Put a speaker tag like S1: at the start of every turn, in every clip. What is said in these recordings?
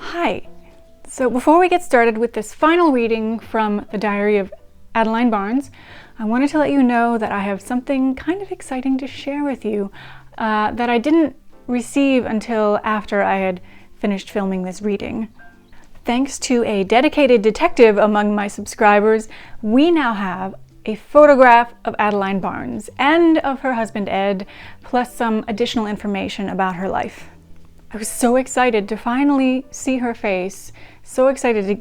S1: Hi. So before we get started with this final reading from the diary of Adeline Barnes, I wanted to let you know that I have something kind of exciting to share with you that I didn't receive until after I had finished filming this reading. Thanks to a dedicated detective among my subscribers, we now have a photograph of Adeline Barnes and of her husband Ed, plus some additional information about her life. I was so excited to finally see her face, so excited to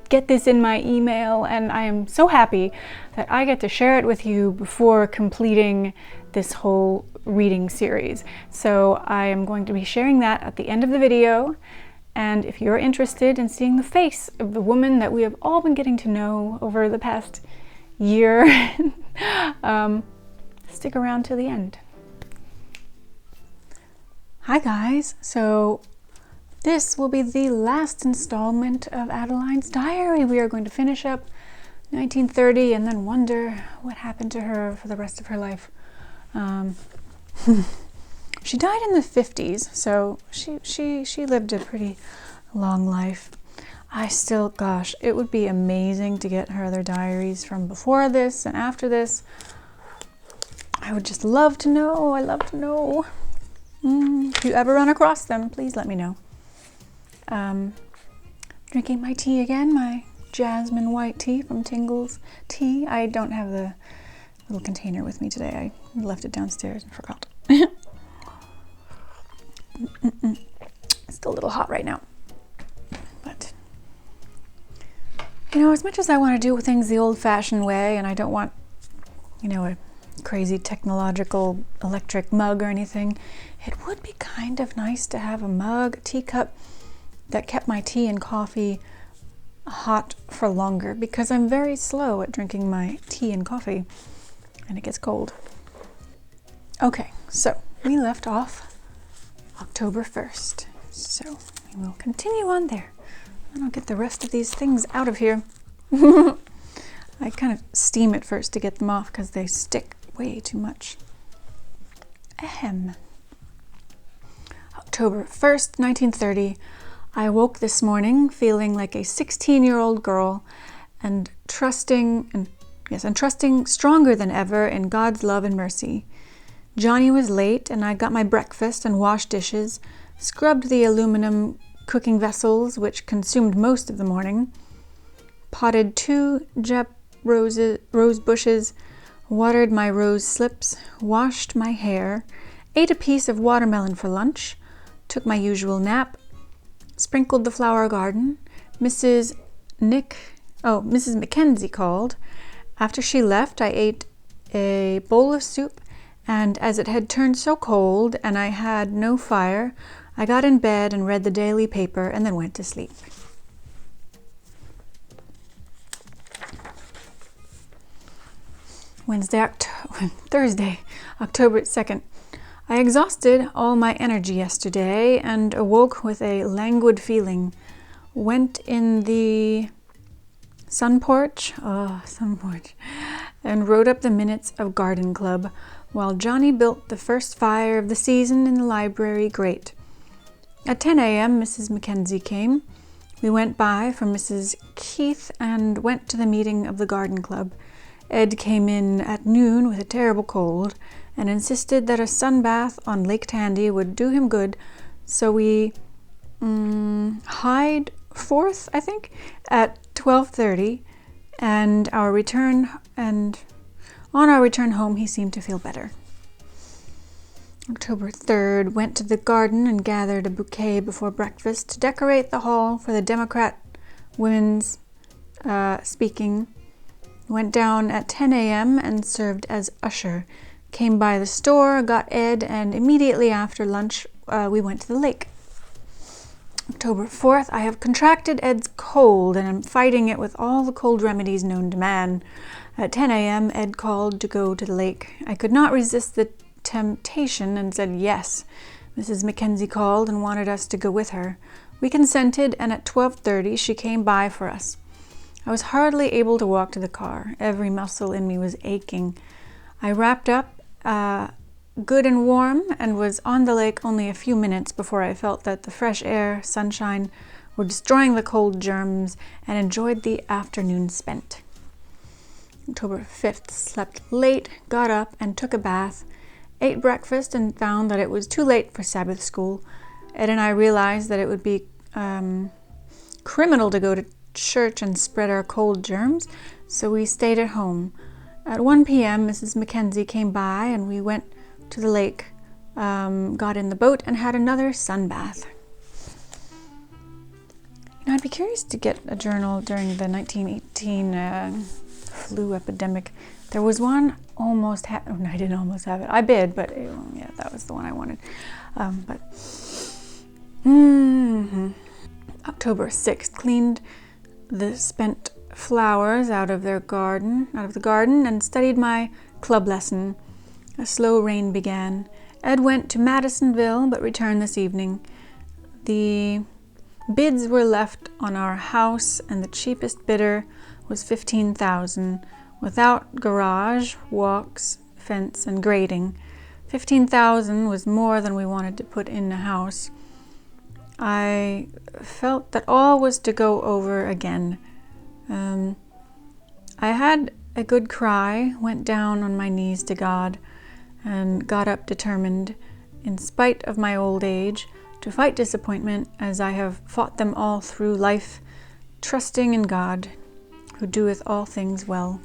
S1: get this in my email, and I am so happy that I get to share it with you before completing this whole reading series. So I am going to be sharing that at the end of the video, and if you're interested in seeing the face of the woman that we have all been getting to know over the past year, stick around till the end. Hi guys, so this will be the last installment of Adeline's diary. We are going to finish up 1930 and then wonder what happened to her for the rest of her life. She died in the 50s, so she lived a pretty long life. Gosh, it would be amazing to get her other diaries from before this and after this. I would just love to know. I love to know. If you ever run across them, please let me know. Drinking my tea again, my jasmine white tea from Tingle's Tea. I don't have the little container with me today. I left it downstairs and forgot. It's still a little hot right now. But, you know, as much as I want to do things the old-fashioned way, and I don't want, you know, a crazy technological electric mug or anything, it would be kind of nice to have a mug, a teacup that kept my tea and coffee hot for longer, because I'm very slow at drinking my tea and coffee and it gets cold. Okay, so we left off October 1st, so we will continue on there. And I'll get the rest of these things out of here. I kind of steam it first to get them off because they stick way too much. Ahem. October 1st, 1930. I woke this morning feeling like a 16-year-old girl and trusting stronger than ever in God's love and mercy. Johnny was late and I got my breakfast and washed dishes, scrubbed the aluminum cooking vessels which consumed most of the morning, potted 2 rose bushes, watered my rose slips, washed my hair, ate a piece of watermelon for lunch, took my usual nap, sprinkled the flower garden. Mrs. Mackenzie called. After she left, I ate a bowl of soup, and as it had turned so cold and I had no fire, I got in bed and read the daily paper and then went to sleep. Thursday, October 2nd. I exhausted all my energy yesterday and awoke with a languid feeling. Went in the sun porch, and wrote up the minutes of garden club, while Johnny built the first fire of the season in the library grate. At 10 a.m. Mrs. Mackenzie came. We went by for Mrs. Keith and went to the meeting of the garden club. Ed came in at noon with a terrible cold and insisted that a sunbath on Lake Tandy would do him good, so we hied forth, I think, at 12:30, and on our return home he seemed to feel better. October 3rd, went to the garden and gathered a bouquet before breakfast to decorate the hall for the Democrat women's speaking. Went down at 10 a.m. and served as usher. Came by the store, got Ed, and immediately after lunch we went to the lake. October 4th, I have contracted Ed's cold and am fighting it with all the cold remedies known to man. At 10 a.m. Ed called to go to the lake. I could not resist the temptation and said yes. Mrs. Mackenzie called and wanted us to go with her. We consented, and at 12:30 she came by for us. I was hardly able to walk to the car. Every muscle in me was aching. I wrapped up good and warm and was on the lake only a few minutes before I felt that the fresh air, sunshine, were destroying the cold germs, and enjoyed the afternoon spent. October 5th, slept late, got up and took a bath, ate breakfast and found that it was too late for Sabbath school. Ed and I realized that it would be criminal to go to church and spread our cold germs, so we stayed at home. At 1 p.m., Mrs. Mackenzie came by and we went to the lake, got in the boat and had another sunbath. I'd be curious to get a journal during the 1918 flu epidemic. There was one almost I didn't almost have it. I bid, but yeah, that was the one I wanted. October 6th, cleaned the spent flowers out of the garden, and studied my club lesson. A slow rain began. Ed went to Madisonville, but returned this evening. The bids were left on our house, and the cheapest bidder was $15,000, without garage, walks, fence, and grading. $15,000 was more than we wanted to put in the house. I felt that all was to go over again. I had a good cry, went down on my knees to God, and got up determined, in spite of my old age, to fight disappointment as I have fought them all through life, trusting in God, who doeth all things well.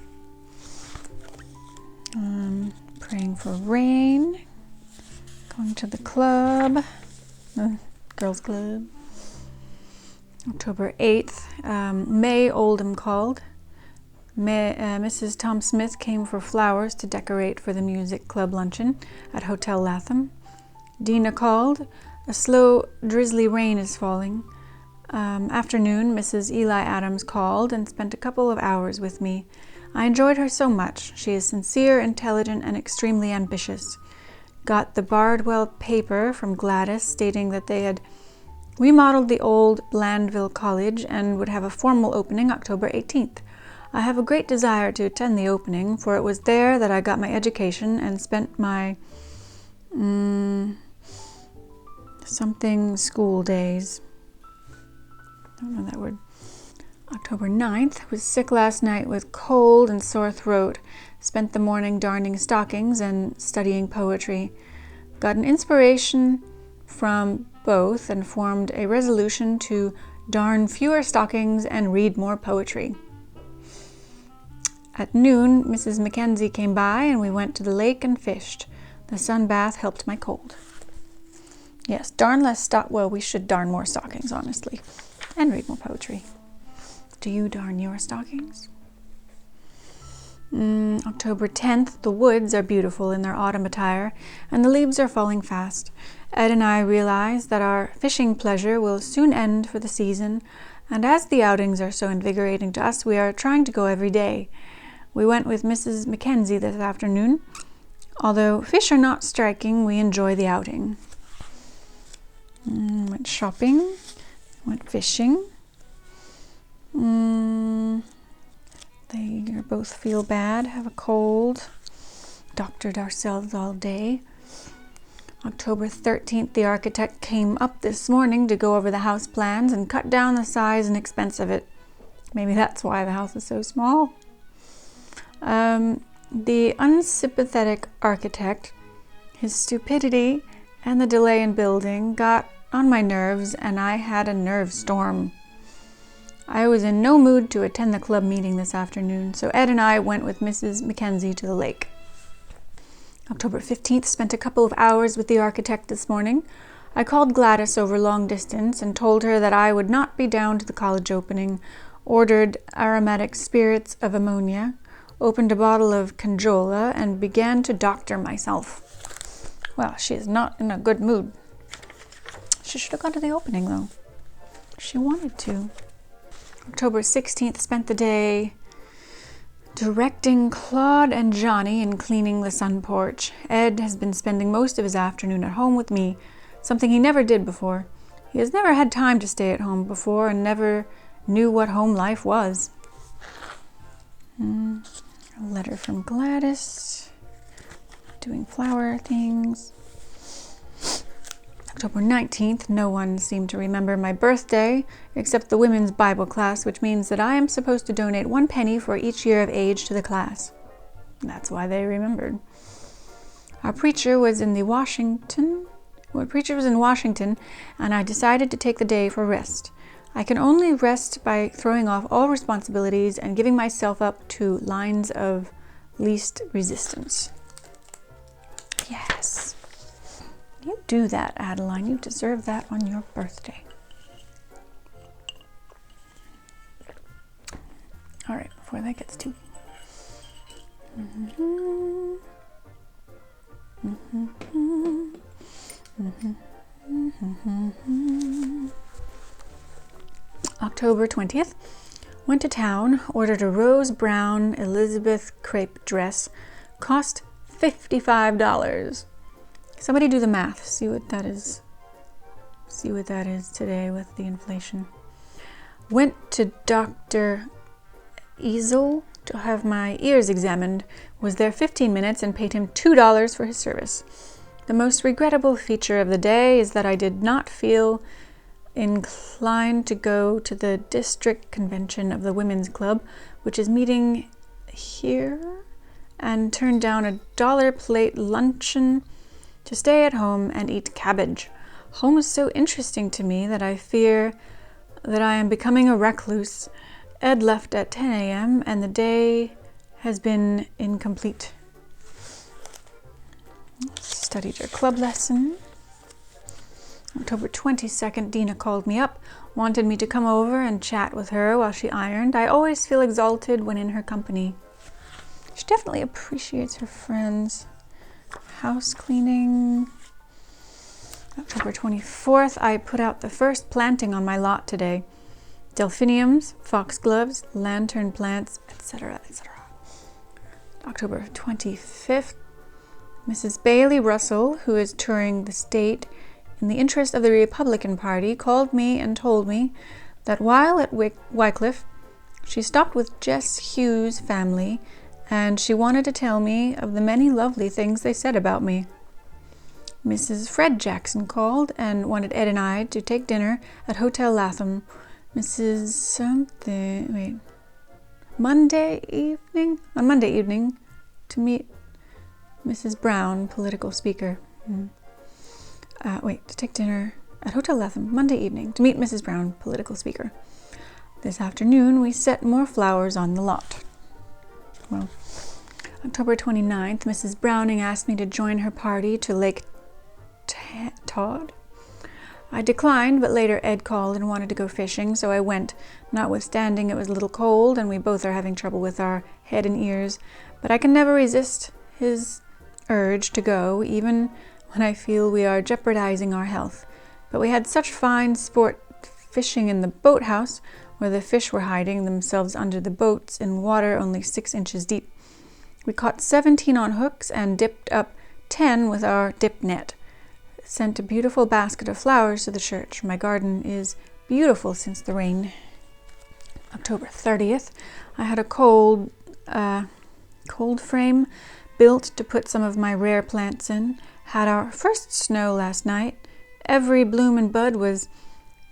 S1: Praying for rain, going to the club, girls' club. October 8th, May Oldham called. Mrs. Tom Smith came for flowers to decorate for the music club luncheon at Hotel Latham. Dina called. A slow, drizzly rain is falling. Afternoon, Mrs. Eli Adams called and spent a couple of hours with me. I enjoyed her so much. She is sincere, intelligent, and extremely ambitious. Got the Bardwell paper from Gladys stating that they had remodeled the old Blandville College and would have a formal opening October 18th. I have a great desire to attend the opening, for it was there that I got my education and spent my something school days. I don't know that word. October 9th, was sick last night with cold and sore throat. Spent the morning darning stockings and studying poetry. Got an inspiration from both and formed a resolution to darn fewer stockings and read more poetry. At noon, Mrs. Mackenzie came by and we went to the lake and fished. The sun bath helped my cold. Yes, darn less well, we should darn more stockings, honestly, and read more poetry. Do you darn your stockings? October 10th, the woods are beautiful in their autumn attire, and the leaves are falling fast. Ed and I realize that our fishing pleasure will soon end for the season, and as the outings are so invigorating to us, we are trying to go every day. We went with Mrs. Mackenzie this afternoon. Although fish are not striking, we enjoy the outing. Went shopping, went fishing. They both feel bad, have a cold. Doctored ourselves all day. October 13th, the architect came up this morning to go over the house plans and cut down the size and expense of it. Maybe that's why the house is so small. The unsympathetic architect, his stupidity, and the delay in building got on my nerves, and I had a nerve storm. I was in no mood to attend the club meeting this afternoon, so Ed and I went with Mrs. Mackenzie to the lake. October 15th, spent a couple of hours with the architect this morning. I called Gladys over long distance and told her that I would not be down to the college opening, ordered aromatic spirits of ammonia, opened a bottle of Conjola, and began to doctor myself. Well, she is not in a good mood. She should have gone to the opening, though. She wanted to. October 16th, spent the day directing Claude and Johnny in cleaning the sun porch. Ed has been spending most of his afternoon at home with me, something he never did before. He has never had time to stay at home before and never knew what home life was. A letter from Gladys, doing flower things. October 19th, no one seemed to remember my birthday except the women's Bible class, which means that I am supposed to donate 1 penny for each year of age to the class. That's why they remembered. Our preacher was in Washington, and I decided to take the day for rest. I can only rest by throwing off all responsibilities and giving myself up to lines of least resistance. Yes. You do that, Adeline. You deserve that on your birthday. All right, before that gets too... October 20th. Went to town, ordered a rose brown Elizabeth crepe dress. Cost $55. Somebody do the math. See what that is. See what that is today with the inflation. Went to Dr. Easel to have my ears examined. Was there 15 minutes and paid him $2 for his service. The most regrettable feature of the day is that I did not feel inclined to go to the district convention of the Women's Club, which is meeting here, and turned down a $1 plate luncheon to stay at home and eat cabbage. Home is so interesting to me that I fear that I am becoming a recluse. Ed left at 10 a.m. and the day has been incomplete. Studied your club lesson. October 22nd, Dina called me up, wanted me to come over and chat with her while she ironed. I always feel exalted when in her company. She definitely appreciates her friends. House cleaning. October 24th, I put out the first planting on my lot today. Delphiniums, foxgloves, lantern plants, etc., etc. October 25th, Mrs. Bailey Russell, who is touring the state in the interest of the Republican Party, called me and told me that while at Wycliffe, she stopped with Jess Hughes' family, and she wanted to tell me of the many lovely things they said about me. Mrs. Fred Jackson called and wanted Ed and I to take dinner at Hotel Latham. Monday evening to meet Mrs. Brown, political speaker. To take dinner at Hotel Latham Monday evening to meet Mrs. Brown, political speaker. This afternoon we set more flowers on the lot. Well, October 29th, Mrs. Browning asked me to join her party to Lake Todd. I declined, but later Ed called and wanted to go fishing, so I went, notwithstanding it was a little cold and we both are having trouble with our head and ears, but I can never resist his urge to go, even when I feel we are jeopardizing our health. But we had such fine sport fishing in the boathouse, where the fish were hiding themselves under the boats in water only 6 inches deep. We caught 17 on hooks and dipped up 10 with our dip net. Sent a beautiful basket of flowers to the church. My garden is beautiful since the rain. October 30th, I had a cold frame built to put some of my rare plants in. Had our first snow last night. Every bloom and bud was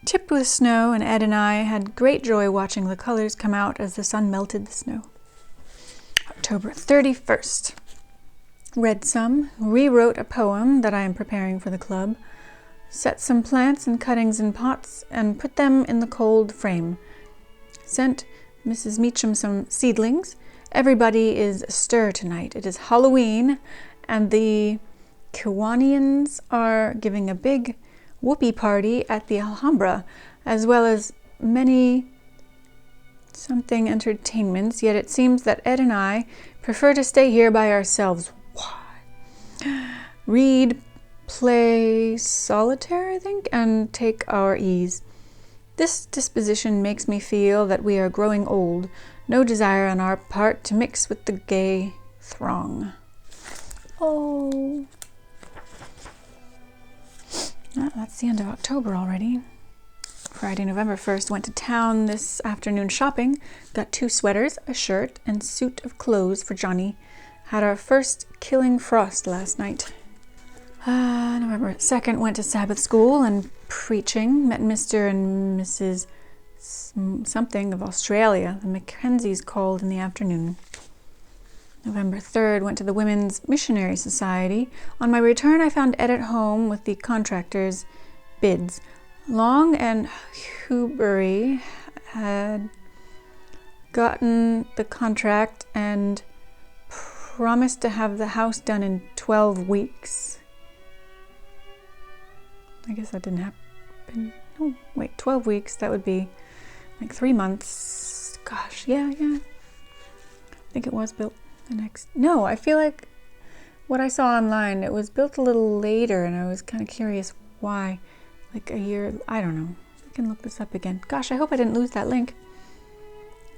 S1: tipped with snow, and Ed and I had great joy watching the colors come out as the sun melted the snow. October 31st. Read some, rewrote a poem that I am preparing for the club, set some plants and cuttings in pots, and put them in the cold frame. Sent Mrs. Meacham some seedlings. Everybody is astir tonight. It is Halloween, and the Kiwanians are giving a big whoopee party at the Alhambra, as well as many something entertainments, yet it seems that Ed and I prefer to stay here by ourselves. Why? Read, play solitaire, I think, and take our ease. This disposition makes me feel that we are growing old, no desire on our part to mix with the gay throng. Oh. That's the end of October already. Friday, November 1st, went to town this afternoon shopping. Got 2 sweaters, a shirt, and suit of clothes for Johnny. Had our first killing frost last night. November 2nd, went to Sabbath school and preaching. Met Mr. and Mrs. something of Australia. The Mackenzies called in the afternoon. November 3rd, went to the Women's Missionary Society. On my return, I found Ed at home with the contractor's bids. Long and Hubery had gotten the contract and promised to have the house done in 12 weeks. I guess that didn't happen. Oh, wait, 12 weeks, that would be like 3 months. Gosh, yeah. I think it was built no, I feel like what I saw online, it was built a little later, and I was kind of curious why. Like a year, I don't know. I can look this up again. Gosh, I hope I didn't lose that link.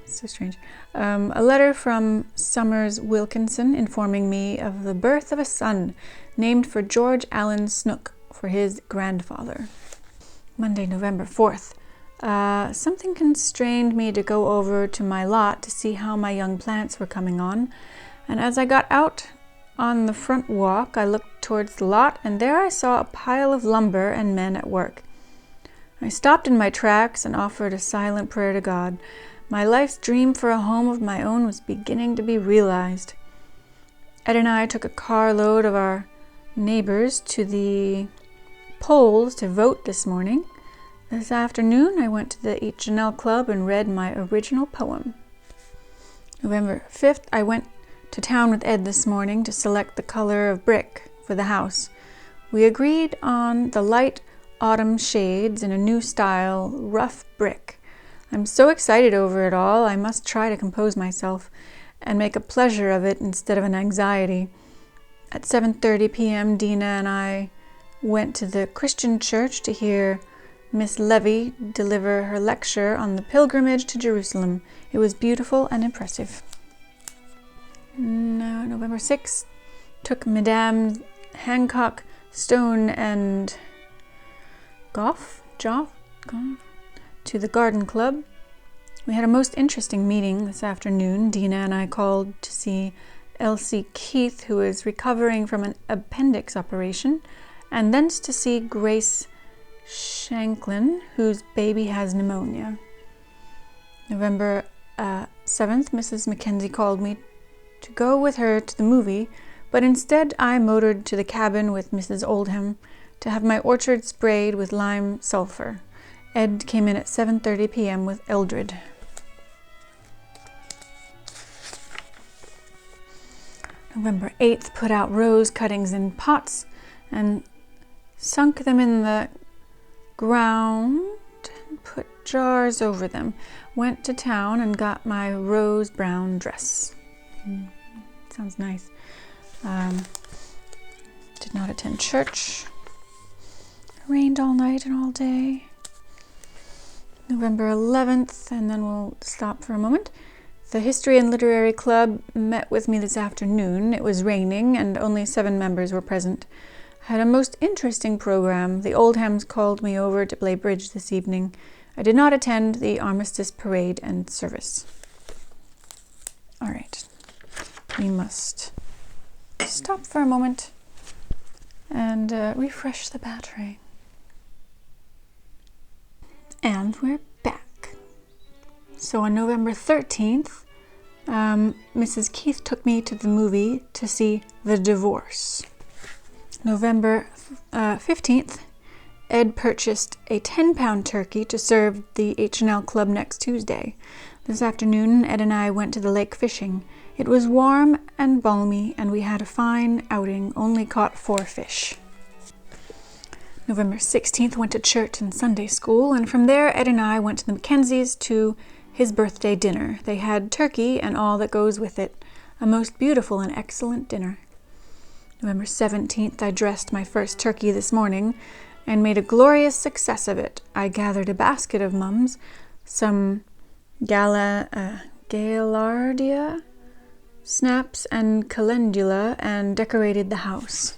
S1: It's so strange. A letter from Summers Wilkinson informing me of the birth of a son named for George Allen Snook for his grandfather. Monday, November 4th. Something constrained me to go over to my lot to see how my young plants were coming on, and as I got out on the front walk, I looked towards the lot, and there I saw a pile of lumber and men at work. I stopped in my tracks and offered a silent prayer to God. My life's dream for a home of my own was beginning to be realized. Ed and I took a carload of our neighbors to the polls to vote this morning. This afternoon, I went to the H&L Club and read my original poem. November 5th, I went to town with Ed this morning to select the color of brick for the house. We agreed on the light autumn shades in a new style, rough brick. I'm so excited over it all, I must try to compose myself and make a pleasure of it instead of an anxiety. At 7:30 p.m., Dina and I went to the Christian church to hear Miss Levy deliver her lecture on the pilgrimage to Jerusalem. It was beautiful and impressive. Now, November 6th, took Madame Hancock, Stone, and Goff to the garden club. We had a most interesting meeting this afternoon. Dina and I called to see Elsie Keith, who is recovering from an appendix operation, and thence to see Grace Shanklin, whose baby has pneumonia. November 7th, Mrs. Mackenzie called me to go with her to the movie, but instead I motored to the cabin with Mrs. Oldham to have my orchard sprayed with lime sulfur. Ed came in at 7:30 p.m. with Eldred. November 8th, put out rose cuttings in pots and sunk them in the ground and put jars over them. Went to town and got my rose brown dress. Sounds nice. Did not attend church. Rained all night and all day. November 11th, and then we'll stop for a moment. The History and Literary Club met with me this afternoon. It was raining and only 7 members were present. Had a most interesting program. The Oldhams called me over to play bridge this evening. I did not attend the Armistice Parade and service. All right. We must stop for a moment and refresh the battery. And we're back. So on November 13th, Mrs. Keith took me to the movie to see The Divorce. November 15th, Ed purchased a 10-pound turkey to serve the H&L Club next Tuesday. This afternoon, Ed and I went to the lake fishing. It was warm and balmy, and we had a fine outing, only caught 4 fish. November 16th, went to church and Sunday school, and from there, Ed and I went to the Mackenzies to his birthday dinner. They had turkey and all that goes with it, a most beautiful and excellent dinner. November 17th, I dressed my first turkey this morning and made a glorious success of it. I gathered a basket of mums, some gaillardia, snaps, and calendula, and decorated the house.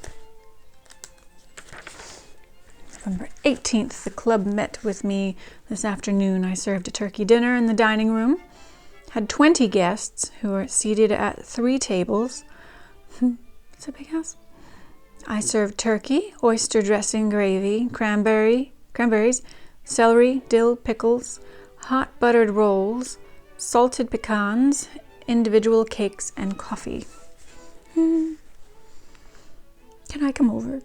S1: November 18th, the club met with me this afternoon. I served a turkey dinner in the dining room. Had 20 guests who were seated at 3 tables. It's a big house. I served turkey, oyster dressing gravy, cranberries, celery, dill, pickles, hot buttered rolls, salted pecans, individual cakes, and coffee. Can I come over?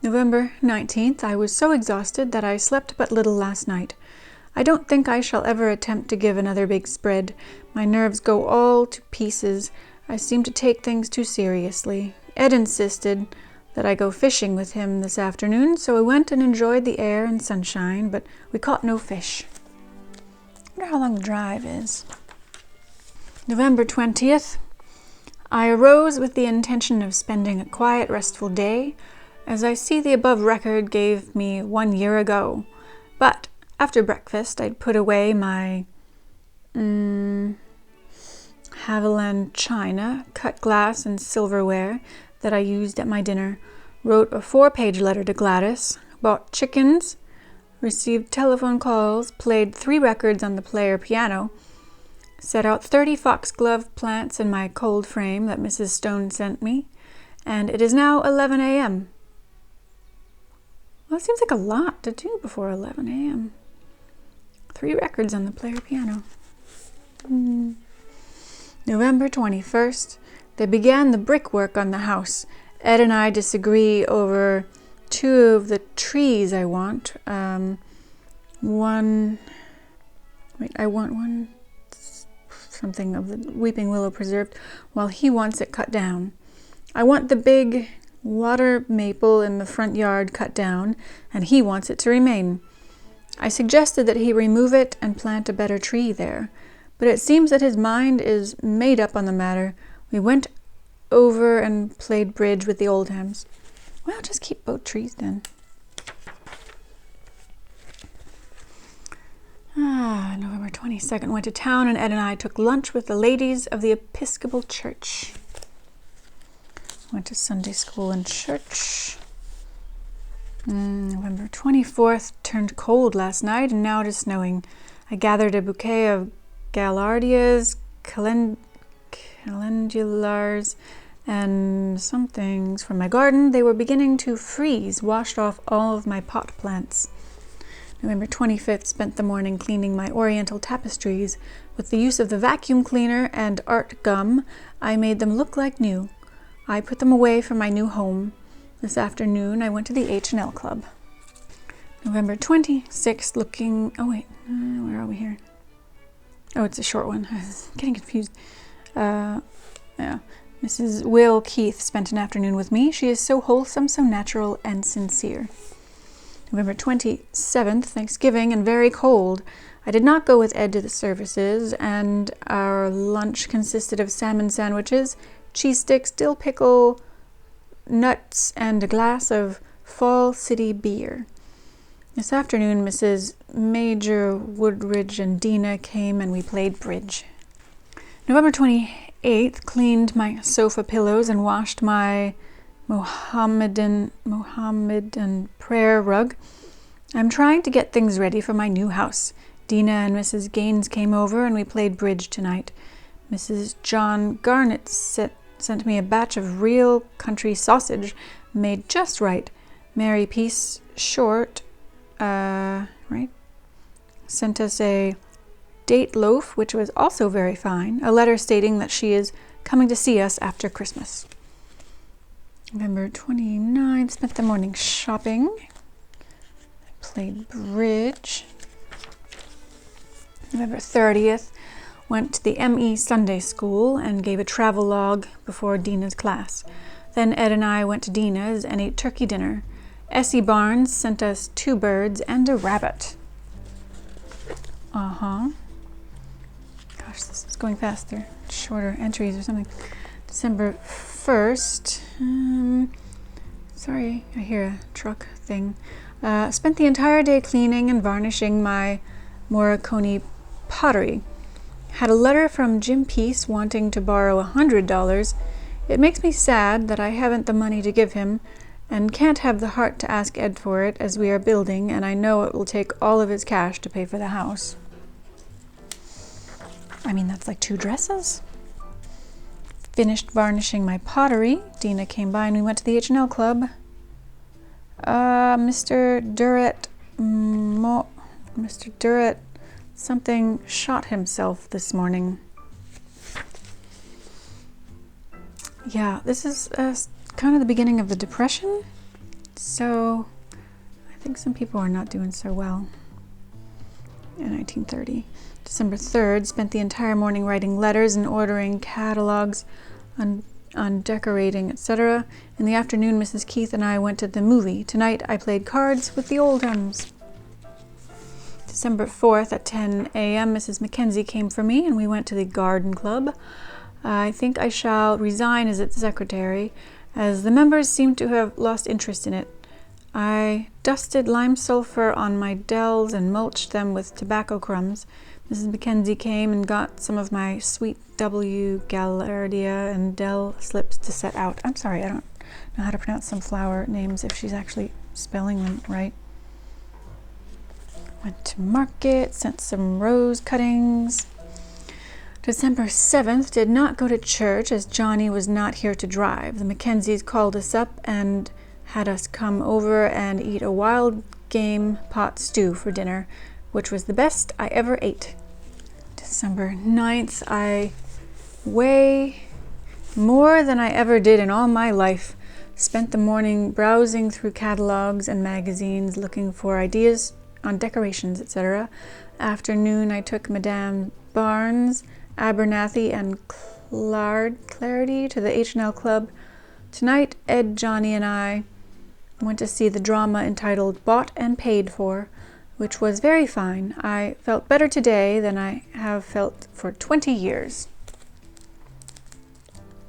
S1: November 19th. I was so exhausted that I slept but little last night. I don't think I shall ever attempt to give another big spread. My nerves go all to pieces. I seem to take things too seriously. Ed insisted that I go fishing with him this afternoon, so I went and enjoyed the air and sunshine, but we caught no fish. I wonder how long the drive is. November 20th. I arose with the intention of spending a quiet, restful day, as I see the above record gave me 1 year ago. But after breakfast, I'd put away my Haviland china, cut glass, and silverware that I used at my dinner, wrote a 4-page letter to Gladys, bought chickens, received telephone calls, played 3 records on the player piano, set out 30 foxglove plants in my cold frame that Mrs. Stone sent me, and it is now 11 a.m. Well, it seems like a lot to do before 11 a.m. 3 records on the player piano. November 21st. They began the brickwork on the house. Ed and I disagree over 2 of the trees I want. I want one something of the weeping willow preserved, while he wants it cut down. I want the big water maple in the front yard cut down, and he wants it to remain. I suggested that he remove it and plant a better tree there, but it seems that his mind is made up on the matter. We went over and played bridge with the Oldhams. Well, just keep both trees then. November 22nd. Went to town, and Ed and I took lunch with the ladies of the Episcopal Church. Went to Sunday school and church. November 24th. Turned cold last night, and now it is snowing. I gathered a bouquet of gaillardias, calendulars, and some things from my garden. They were beginning to freeze, washed off all of my pot plants. November 25th. Spent the morning cleaning my oriental tapestries. With the use of the vacuum cleaner and art gum, I made them look like new. I put them away for my new home. This afternoon, I went to the H&L Club. November 26th. Where are we here? Oh, it's a short one. I was getting confused. Mrs. Will Keith spent an afternoon with me. She is so wholesome, so natural, and sincere. November 27th, Thanksgiving, and very cold. I did not go with Ed to the services, and our lunch consisted of salmon sandwiches, cheese sticks, dill pickle, nuts, and a glass of Fall City beer. This afternoon, Mrs. Major Woodridge and Dina came, and we played bridge. November 28th, cleaned my sofa pillows and washed my Mohammedan prayer rug. I'm trying to get things ready for my new house. Dina and Mrs. Gaines came over, and we played bridge tonight. Mrs. John Garnett sent me a batch of real country sausage, made just right. Mary Peace Short, sent us a date loaf, which was also very fine, a letter stating that she is coming to see us after Christmas. November 29th, spent the morning shopping. I played bridge. November 30th, went to the ME Sunday School and gave a travel log before Dina's class. Then Ed and I went to Dina's and ate turkey dinner. Essie Barnes sent us 2 birds and a rabbit. Gosh, this is going faster. Shorter entries or something. December 1st. Sorry, I hear a truck thing. Spent the entire day cleaning and varnishing my Morricone pottery. Had a letter from Jim Peace wanting to borrow $100. It makes me sad that I haven't the money to give him, and can't have the heart to ask Ed for it, as we are building, and I know it will take all of his cash to pay for the house. I mean, that's like 2 dresses. finished varnishing my pottery. Dina came by and we went to the H&L Club. Mr. Durrett something shot himself this morning. Yeah, this is kind of the beginning of the Depression, so I think some people are not doing so well. In 1930. December 3rd, spent the entire morning writing letters and ordering catalogs on decorating, etc. In the afternoon, Mrs. Keith and I went to the movie. Tonight, I played cards with the Oldhams. December 4th at 10 a.m., Mrs. Mackenzie came for me and we went to the garden club. I think I shall resign as its secretary, as the members seem to have lost interest in it. I dusted lime sulfur on my dells and mulched them with tobacco crumbs. Mrs. Mackenzie came and got some of my sweet W. Gaillardia and Dell slips to set out. I'm sorry, I don't know how to pronounce some flower names if she's actually spelling them right. Went to market, sent some rose cuttings. December 7th, did not go to church as Johnny was not here to drive. The Mackenzies called us up and had us come over and eat a wild game pot stew for dinner, which was the best I ever ate. December 9th, I weigh more than I ever did in all my life. Spent the morning browsing through catalogs and magazines looking for ideas on decorations, etc. Afternoon, I took Madame Barnes, Abernathy, and Clarity to the H&L Club. Tonight, Ed, Johnny, and I went to see the drama entitled Bought and Paid For, which was very fine. I felt better today than I have felt for 20 years.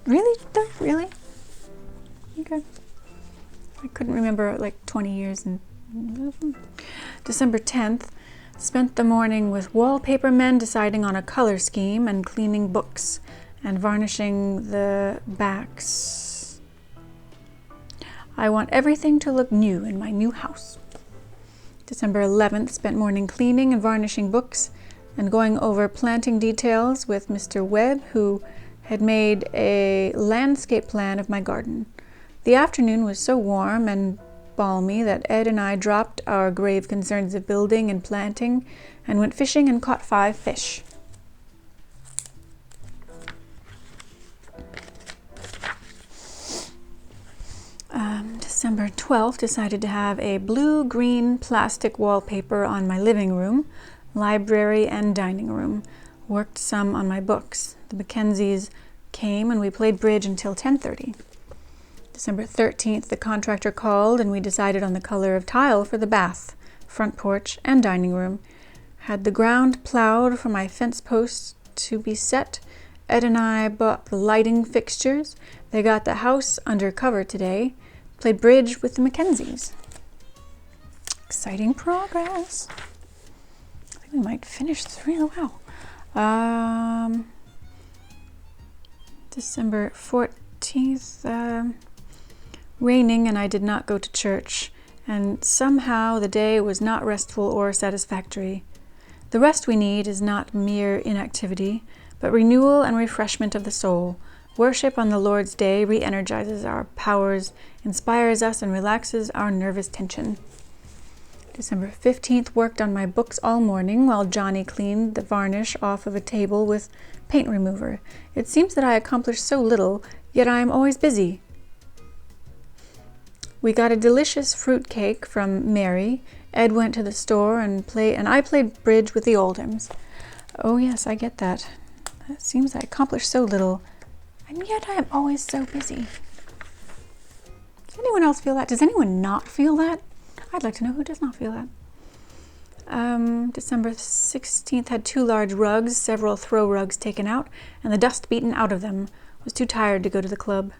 S1: Really? Really? Okay. I couldn't remember like 20 years. December 10th, spent the morning with wallpaper men deciding on a color scheme and cleaning books and varnishing the backs. I want everything to look new in my new house. December 11th, spent morning cleaning and varnishing books and going over planting details with Mr. Webb, who had made a landscape plan of my garden. The afternoon was so warm and balmy that Ed and I dropped our grave concerns of building and planting and went fishing and caught 5 fish. December 12th, decided to have a blue-green plastic wallpaper on my living room, library, and dining room. Worked some on my books. The Mackenzies came and we played bridge until 10:30. December 13th, the contractor called and we decided on the color of tile for the bath, front porch, and dining room. Had the ground plowed for my fence posts to be set. Ed and I bought the lighting fixtures. They got the house under cover today. Played bridge with the Mackenzies. Exciting progress. I think we might finish this really well. December 14th, raining and I did not go to church, and somehow the day was not restful or satisfactory. The rest we need is not mere inactivity, but renewal and refreshment of the soul. Worship on the Lord's Day re-energizes our powers, inspires us, and relaxes our nervous tension. December 15th, worked on my books all morning while Johnny cleaned the varnish off of a table with paint remover. It seems that I accomplish so little, yet I am always busy. We got a delicious fruit cake from Mary. Ed went to the store and I played bridge with the Oldhams. Oh yes, I get that. It seems I accomplish so little, and yet I am always so busy. Does anyone else feel that? Does anyone not feel that? I'd like to know who does not feel that. December 16th, had 2 large rugs, several throw rugs taken out, and the dust beaten out of them. Was too tired to go to the club.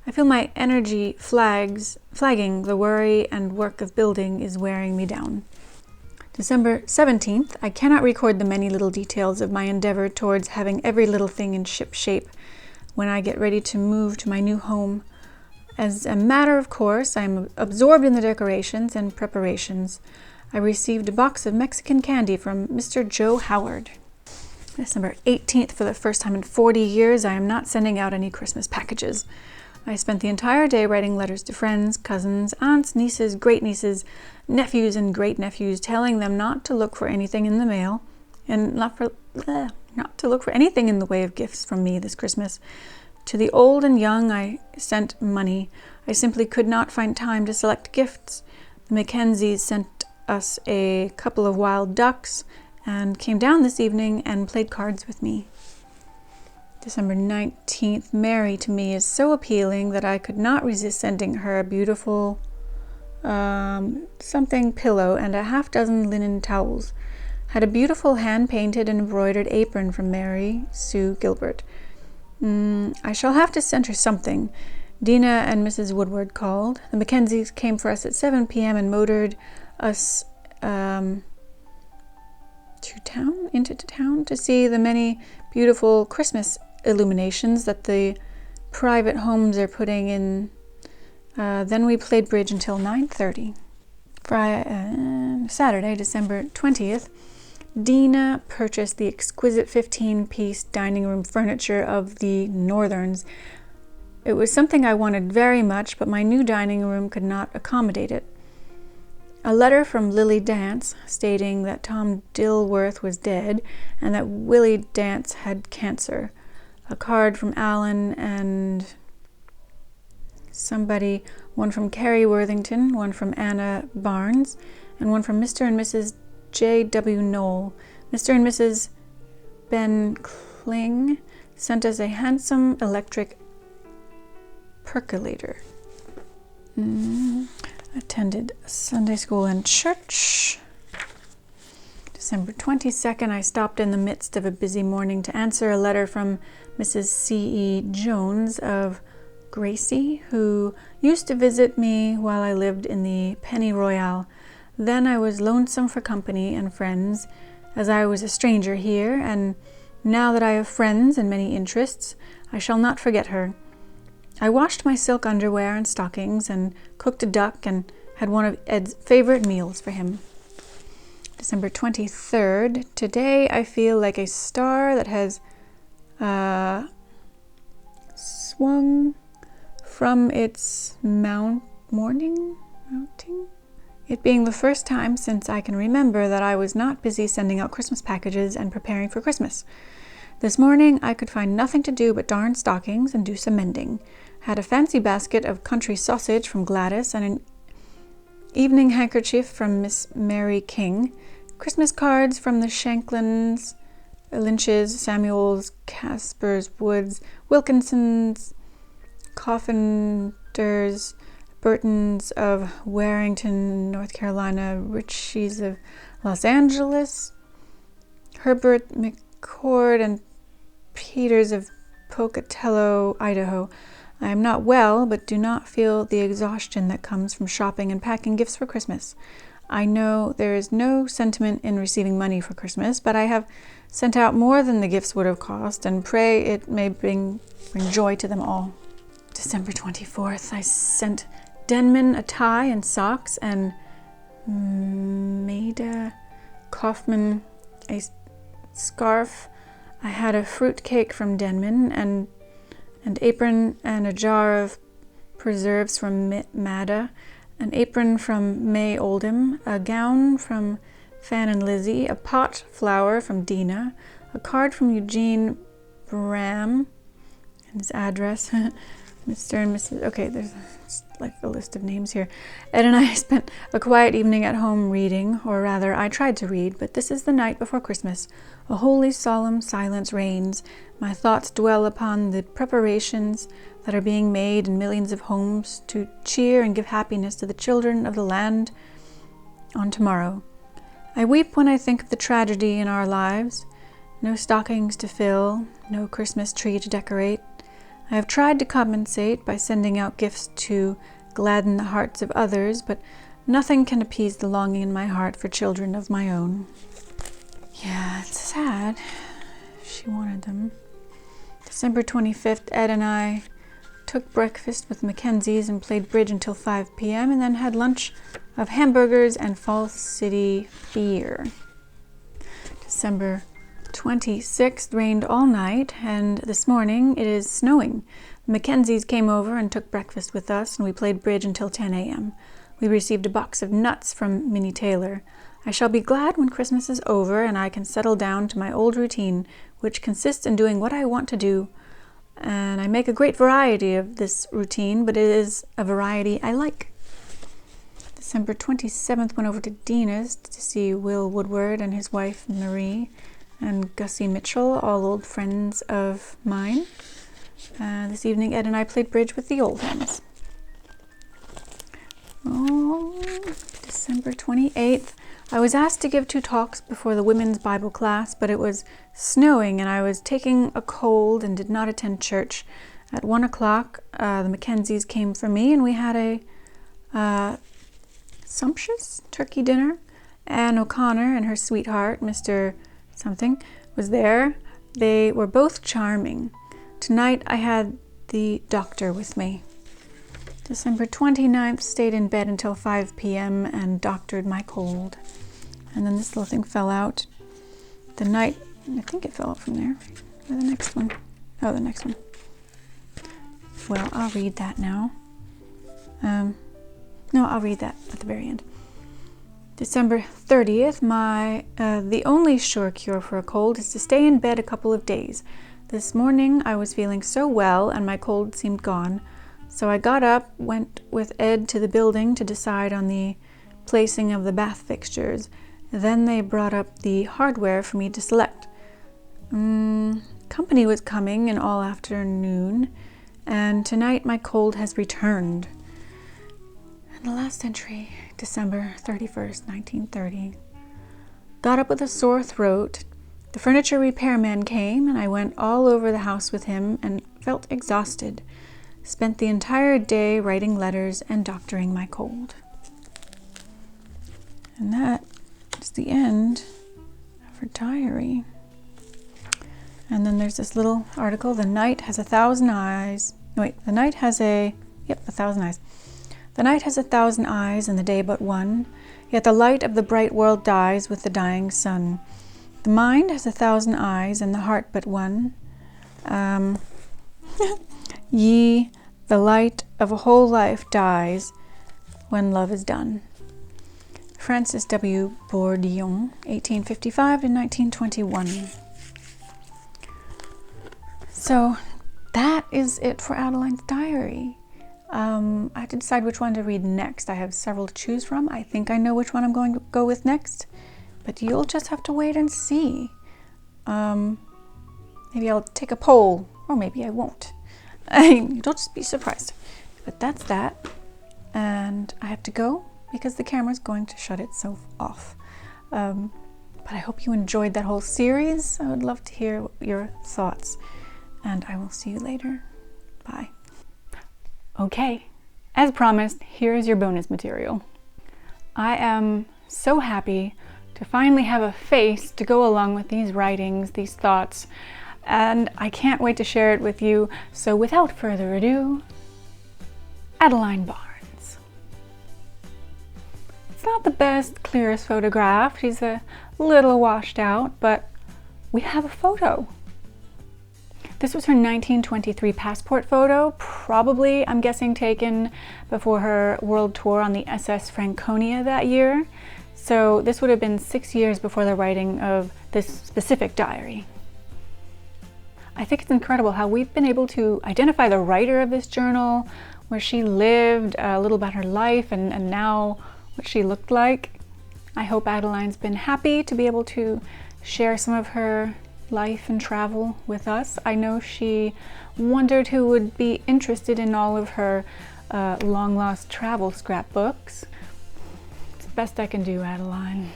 S1: I feel my energy flagging. The worry and work of building is wearing me down. December 17th, I cannot record the many little details of my endeavor towards having every little thing in ship shape when I get ready to move to my new home. As a matter of course, I am absorbed in the decorations and preparations. I received a box of Mexican candy from Mr. Joe Howard. December 18th, for the first time in 40 years, I am not sending out any Christmas packages. I spent the entire day writing letters to friends, cousins, aunts, nieces, great-nieces, nephews, and great-nephews, telling them not to look for anything in the mail and not to look for anything in the way of gifts from me this Christmas. To the old and young, I sent money. I simply could not find time to select gifts. The Mackenzies sent us a couple of wild ducks and came down this evening and played cards with me. December 19th, Mary to me is so appealing that I could not resist sending her a beautiful something pillow and a half-dozen linen towels. Had a beautiful hand-painted and embroidered apron from Mary Sue Gilbert. I shall have to send her something. Dina and Mrs. Woodward called. The Mackenzies came for us at 7 p.m. and motored us into town to see the many beautiful Christmas illuminations that the private homes are putting in. Then we played bridge until 9:30. Saturday, December 20th, Dina purchased the exquisite 15-piece dining room furniture of the Northerns. It was something I wanted very much, but my new dining room could not accommodate it. A letter from Lily Dance stating that Tom Dilworth was dead and that Willie Dance had cancer. A card from Alan and somebody, one from Carrie Worthington, one from Anna Barnes, and one from Mr. and Mrs. J.W. Knoll. Mr. and Mrs. Ben Kling sent us a handsome electric percolator. Attended Sunday school and church. December 22nd, I stopped in the midst of a busy morning to answer a letter from Mrs. C.E. Jones of Gracie, who used to visit me while I lived in the Penny Royale. Then I was lonesome for company and friends, as I was a stranger here, and now that I have friends and many interests, I shall not forget her. I washed my silk underwear and stockings and cooked a duck and had one of Ed's favorite meals for him. December 23rd. Today I feel like a star that has swung from its mounting. It being the first time since I can remember that I was not busy sending out Christmas packages and preparing for Christmas. This morning I could find nothing to do but darn stockings and do some mending. Had a fancy basket of country sausage from Gladys and an evening handkerchief from Miss Mary King, Christmas cards from the Shanklins, Lynches, Samuels, Caspers, Woods, Wilkinsons, Coffinders, Burtons of Warrington, North Carolina, Richies of Los Angeles, Herbert McCord and Peters of Pocatello, Idaho. I am not well, but do not feel the exhaustion that comes from shopping and packing gifts for Christmas. I know there is no sentiment in receiving money for Christmas, but I have sent out more than the gifts would have cost, and pray it may bring joy to them all. December 24th, I sent Denman a tie and socks, and Maida Kaufman a scarf. I had a fruit cake from Denman, and an apron and a jar of preserves from Mada, an apron from May Oldham, a gown from Fan and Lizzie, a pot flower from Dina, a card from Eugene Bram, and his address, Mr. and Mrs. Okay, there's like a list of names here. Ed and I spent a quiet evening at home reading, or rather, I tried to read, but this is the night before Christmas. A holy, solemn silence reigns. My thoughts dwell upon the preparations that are being made in millions of homes to cheer and give happiness to the children of the land on tomorrow. I weep when I think of the tragedy in our lives. No stockings to fill, no Christmas tree to decorate. I have tried to compensate by sending out gifts to gladden the hearts of others, but nothing can appease the longing in my heart for children of my own. Yeah, it's sad. She wanted them. December 25th, Ed and I took breakfast with Mackenzies and played bridge until 5 p.m. and then had lunch of hamburgers and Falls City beer. December 26th rained all night, and this morning it is snowing. The Mackenzies came over and took breakfast with us, and we played bridge until 10 a.m. We received a box of nuts from Minnie Taylor. I shall be glad when Christmas is over and I can settle down to my old routine, which consists in doing what I want to do. And I make a great variety of this routine, but it is a variety I like. December 27th went over to Dina's to see Will Woodward and his wife Marie and Gussie Mitchell, all old friends of mine. This evening Ed and I played bridge with the Oldhams. December 28th. I was asked to give 2 talks before the women's Bible class, but it was snowing and I was taking a cold and did not attend church. At 1 o'clock, the Mackenzies came for me and we had a sumptuous turkey dinner. Anne O'Connor and her sweetheart, Mr. something, was there. They were both charming. Tonight I had the doctor with me. December 29th, stayed in bed until 5 p.m. and doctored my cold. And then this little thing fell out. The night, I think it fell out from there. Or the next one. Oh, the next one. Well, I'll read that now. No, I'll read that at the very end. December 30th, the only sure cure for a cold is to stay in bed a couple of days. This morning I was feeling so well and my cold seemed gone. So I got up, went with Ed to the building to decide on the placing of the bath fixtures. Then they brought up the hardware for me to select. Company was coming in all afternoon, and tonight my cold has returned. And the last entry, December 31st, 1930. Got up with a sore throat. The furniture repairman came, and I went all over the house with him and felt exhausted. Spent the entire day writing letters and doctoring my cold. And that is the end of her diary. And then there's this little article, the night has 1,000 eyes. No, wait, the night has 1,000 eyes. The night has 1,000 eyes and the day but one, yet the light of the bright world dies with the dying sun. The mind has 1,000 eyes and the heart but one. The light of a whole life dies when love is done. Francis W. Bourdillon, 1855 to 1921. So that is it for Adeline's diary. I have to decide which one to read next. I have several to choose from. I think I know which one I'm going to go with next, but you'll just have to wait and see. Maybe I'll take a poll, or maybe I won't. You'll just be surprised. But that's that. And I have to go because the camera's going to shut itself off. But I hope you enjoyed that whole series. I would love to hear your thoughts. And I will see you later. Bye. Okay, as promised, here is your bonus material. I am so happy to finally have a face to go along with these writings, these thoughts, and I can't wait to share it with you. So without further ado, Adeline Barnes. It's not the best, clearest photograph. She's a little washed out, but we have a photo. This was her 1923 passport photo, probably, I'm guessing, taken before her world tour on the SS Franconia that year. So this would have been 6 years before the writing of this specific diary. I think it's incredible how we've been able to identify the writer of this journal, where she lived, a little about her life, and now what she looked like. I hope Adeline's been happy to be able to share some of her life and travel with us. I know she wondered who would be interested in all of her long-lost travel scrapbooks. It's the best I can do, Adeline.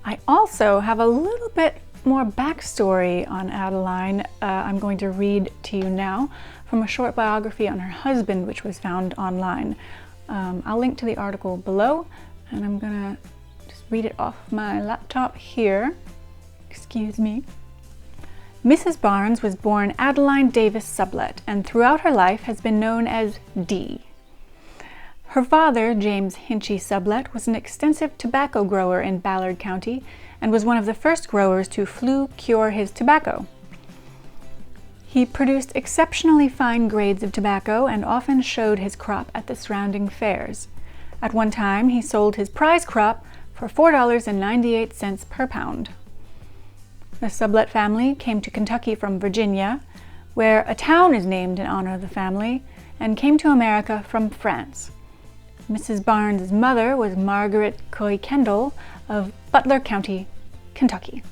S1: I also have a little bit more backstory on Adeline. I'm going to read to you now from a short biography on her husband, which was found online. I'll link to the article below, and I'm gonna just read it off my laptop here. Excuse me. Mrs. Barnes was born Adeline Davis Sublett and throughout her life has been known as Dee. Her father, James Hinchy Sublette, was an extensive tobacco grower in Ballard County and was one of the first growers to flue cure his tobacco. He produced exceptionally fine grades of tobacco and often showed his crop at the surrounding fairs. At one time, he sold his prize crop for $4.98 per pound. The Sublette family came to Kentucky from Virginia, where a town is named in honor of the family, and came to America from France. Mrs. Barnes' mother was Margaret Coy Kendall of Butler County, Kentucky.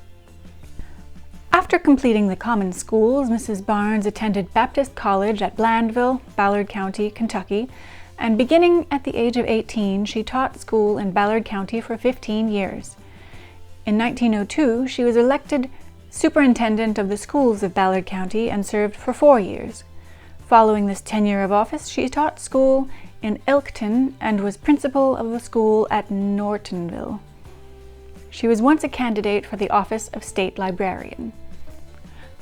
S1: After completing the common schools, Mrs. Barnes attended Baptist College at Blandville, Ballard County, Kentucky, and beginning at the age of 18, she taught school in Ballard County for 15 years. In 1902, she was elected superintendent of the schools of Ballard County and served for 4 years. Following this tenure of office, she taught school in Elkton and was principal of the school at Nortonville. She was once a candidate for the office of state librarian,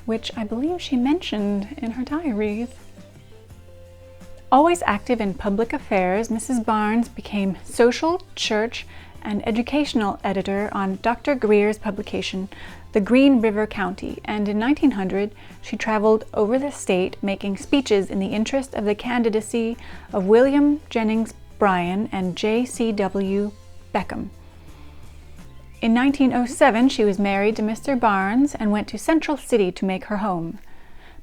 S1: which I believe she mentioned in her diaries. Always active in public affairs, Mrs. Barnes became social, church, and educational editor on Dr. Greer's publication, The Green River County, and in 1900 she traveled over the state making speeches in the interest of the candidacy of William Jennings Bryan and J.C.W. Beckham. In 1907 she was married to Mr. Barnes and went to Central City to make her home.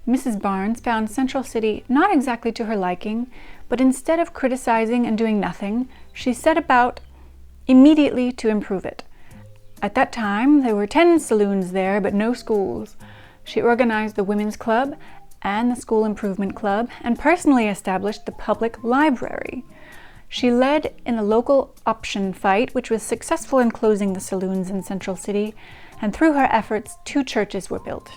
S1: Mrs. Barnes found Central City not exactly to her liking, but instead of criticizing and doing nothing, she set about immediately to improve it. At that time, there were 10 saloons there, but no schools. She organized the Women's Club and the School Improvement Club, and personally established the public library. She led in the local option fight, which was successful in closing the saloons in Central City, and through her efforts, 2 churches were built.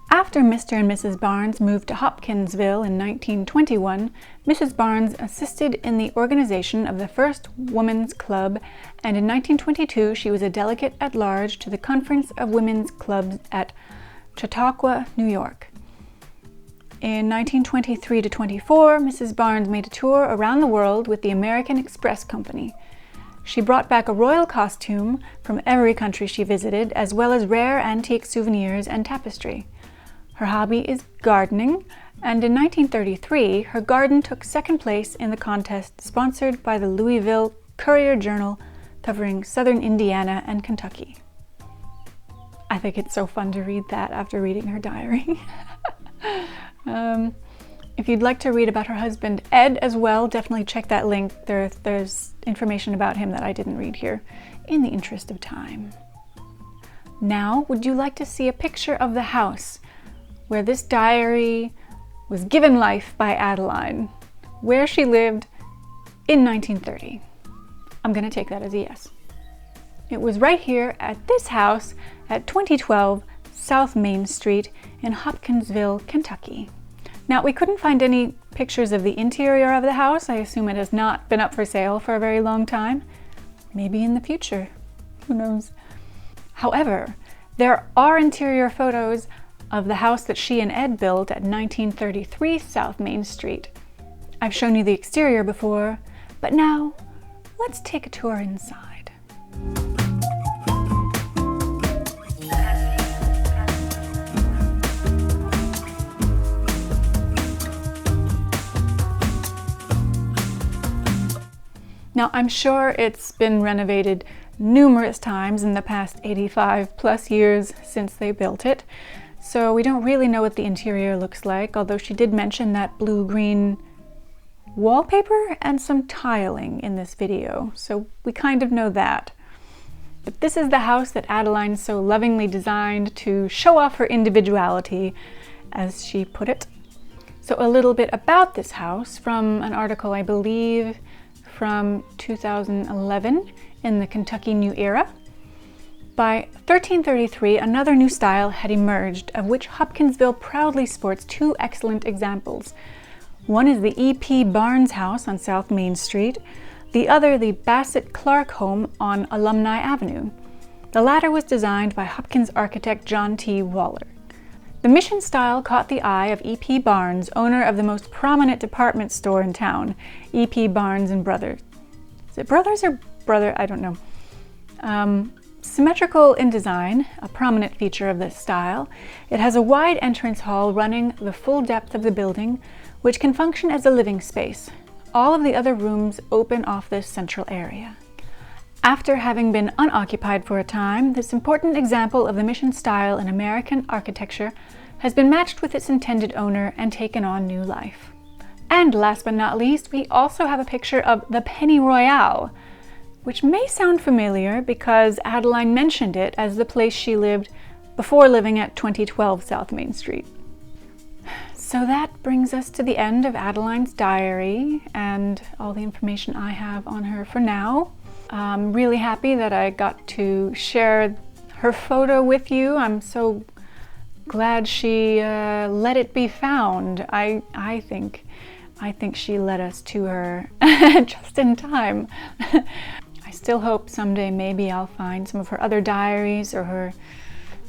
S1: After Mr. and Mrs. Barnes moved to Hopkinsville in 1921, Mrs. Barnes assisted in the organization of the first Women's Club, and in 1922 she was a delegate at large to the Conference of Women's Clubs at Chautauqua, New York. In 1923 to 24, Mrs. Barnes made a tour around the world with the American Express Company. She brought back a royal costume from every country she visited, as well as rare antique souvenirs and tapestry. Her hobby is gardening, and in 1933, her garden took second place in the contest sponsored by the Louisville Courier-Journal, covering southern Indiana and Kentucky. I think it's so fun to read that after reading her diary. If you'd like to read about her husband, Ed, as well, definitely check that link. There's information about him that I didn't read here, in the interest of time. Now, would you like to see a picture of the house where this diary was given life by Adeline, where she lived in 1930? I'm going to take that as a yes. It was right here at this house at 2012 South Main Street in Hopkinsville, Kentucky. Now, we couldn't find any pictures of the interior of the house. I assume it has not been up for sale for a very long time. Maybe in the future. Who knows? However, there are interior photos of the house that she and Ed built at 1933 South Main Street. I've shown you the exterior before, but now let's take a tour inside. Now, I'm sure it's been renovated numerous times in the past 85 plus years since they built it, so we don't really know what the interior looks like, although she did mention that blue-green wallpaper and some tiling in this video, so we kind of know that. But this is the house that Adeline so lovingly designed to show off her individuality, as she put it. So a little bit about this house from an article, I believe, from 2011 in the Kentucky New Era. By 1333, another new style had emerged, of which Hopkinsville proudly sports 2 excellent examples. One is the E.P. Barnes House on South Main Street, the other the Bassett Clark home on Alumni Avenue. The latter was designed by Hopkins architect John T. Waller. The mission style caught the eye of E.P. Barnes, owner of the most prominent department store in town, E.P. Barnes and Brothers. Is it Brothers or Brother? I don't know. Symmetrical in design, a prominent feature of this style, it has a wide entrance hall running the full depth of the building, which can function as a living space. All of the other rooms open off this central area. After having been unoccupied for a time, this important example of the mission style in American architecture has been matched with its intended owner and taken on new life. And last but not least, we also have a picture of the Penny Royale, which may sound familiar because Adeline mentioned it as the place she lived before living at 2012 South Main Street. So that brings us to the end of Adeline's diary and all the information I have on her for now. I'm really happy that I got to share her photo with you. I'm so glad she let it be found. I think she led us to her just in time. I still hope someday maybe I'll find some of her other diaries or her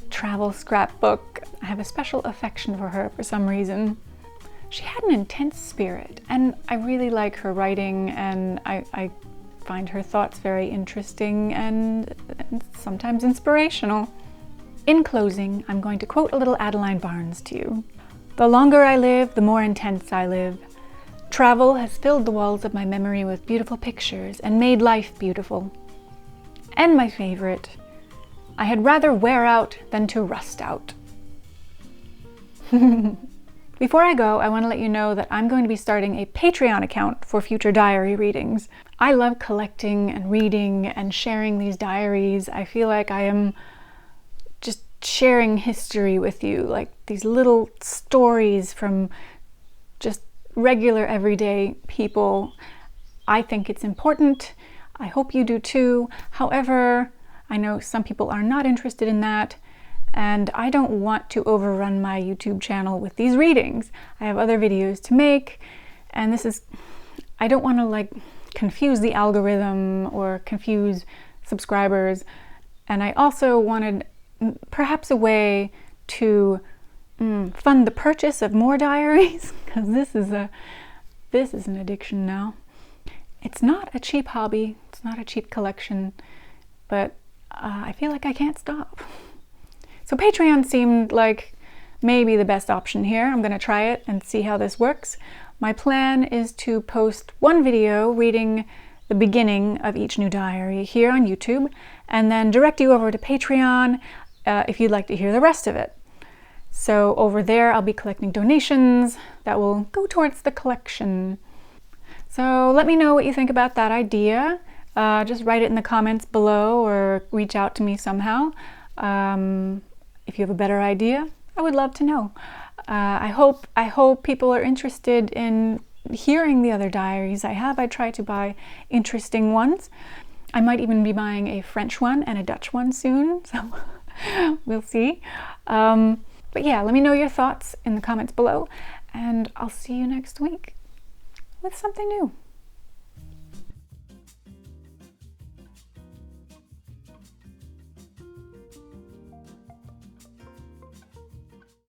S1: travel scrapbook. I have a special affection for her for some reason. She had an intense spirit, and I really like her writing, and I find her thoughts very interesting and sometimes inspirational. In closing, I'm going to quote a little Adeline Barnes to you. "The longer I live, the more intense I live. Travel has filled the walls of my memory with beautiful pictures and made life beautiful. And my favorite, I had rather wear out than to rust out." Before I go, I want to let you know that I'm going to be starting a Patreon account for future diary readings. I love collecting and reading and sharing these diaries. I feel like I am just sharing history with you, like these little stories from just regular everyday people. I think it's important. I hope you do too. However, I know some people are not interested in that, and I don't want to overrun my YouTube channel with these readings. I have other videos to make, and I don't want to confuse the algorithm or confuse subscribers. And I also wanted perhaps a way to fund the purchase of more diaries, because this is an addiction now. It's not a cheap hobby, it's not a cheap collection, but I feel like I can't stop. So Patreon seemed like maybe the best option here. I'm going to try it and see how this works. My plan is to post one video reading the beginning of each new diary here on YouTube, and then direct you over to Patreon if you'd like to hear the rest of it. So over there, I'll be collecting donations that will go towards the collection. So let me know what you think about that idea. Just write it in the comments below or reach out to me somehow. If you have a better idea, I would love to know. I hope people are interested in hearing the other diaries I have. I try to buy interesting ones. I might even be buying a French one and a Dutch one soon, so we'll see. But yeah, let me know your thoughts in the comments below, and I'll see you next week with something new.